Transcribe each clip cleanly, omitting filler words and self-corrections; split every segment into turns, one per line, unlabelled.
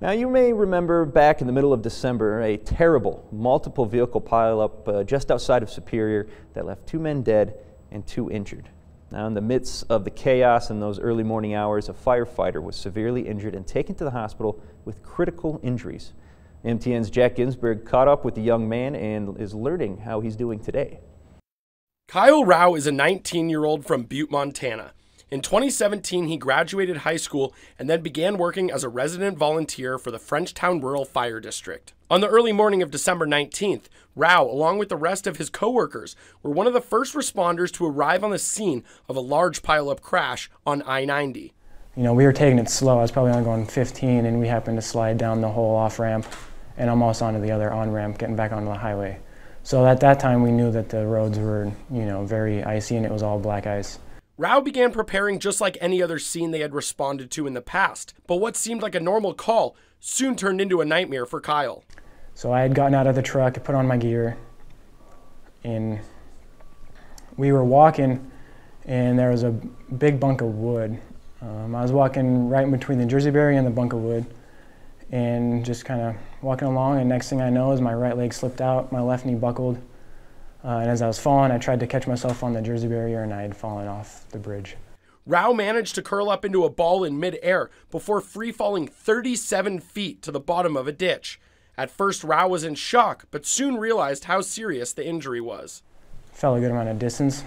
Now, you may remember back in the middle of December, a terrible multiple vehicle pileup just outside of Superior that left 2 men dead and 2 injured. Now, in the midst of the chaos in those early morning hours, a firefighter was severely injured and taken to the hospital with critical injuries. MTN's Jack Ginsburg caught up with the young man and is learning how he's doing today.
Kyle Rao is a 19-year-old from Butte, Montana. In 2017, he graduated high school and then began working as a resident volunteer for the Frenchtown Rural Fire District. On the early morning of December 19th, Rao, along with the rest of his coworkers, were one of the first responders to arrive on the scene of a large pileup crash on I-90.
You know, we were taking it slow. I was probably only going 15, and we happened to slide down the whole off-ramp and almost onto the other on-ramp, getting back onto the highway. So at that time, we knew that the roads were, very icy, and it was all black ice.
Rao began preparing just like any other scene they had responded to in the past, but what seemed like a normal call soon turned into a nightmare for Kyle.
So I had gotten out of the truck, put on my gear, and we were walking, and there was a big bunk of wood. I was walking right in between the Jersey barrier and the bunk of wood, and just kind of walking along, and next thing I know is my right leg slipped out, my left knee buckled. And as I was falling, I tried to catch myself on the Jersey barrier, and I had fallen off the bridge.
Rao managed to curl up into a ball in midair before free-falling 37 feet to the bottom of a ditch. At first, Rao was in shock, but soon realized how serious the injury was.
Fell a good amount of distance.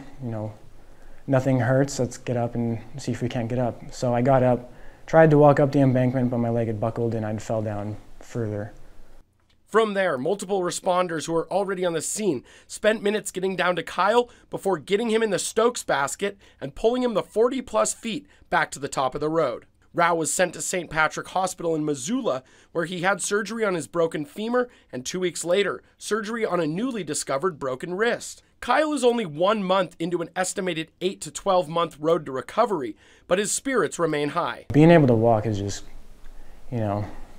Nothing hurts. Let's get up and see if we can't get up. So I got up, tried to walk up the embankment, but my leg had buckled, and I fell down further.
From there, multiple responders who were already on the scene spent minutes getting down to Kyle before getting him in the Stokes basket and pulling him the 40-plus feet back to the top of the road. Rao was sent to St. Patrick Hospital in Missoula, where he had surgery on his broken femur and 2 weeks later, surgery on a newly discovered broken wrist. Kyle is only 1 month into an estimated 8 to 12-month road to recovery, but his spirits remain high.
Being able to walk is just,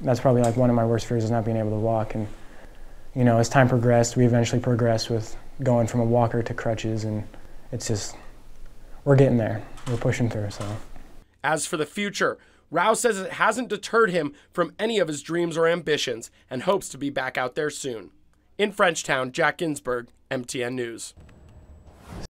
that's probably like one of my worst fears, is not being able to walk. And, as time progressed, we eventually progressed with going from a walker to crutches, and it's just, we're getting there. We're pushing through, so.
As for the future, Rao says it hasn't deterred him from any of his dreams or ambitions and hopes to be back out there soon. In Frenchtown, Jack Ginsburg, MTN News.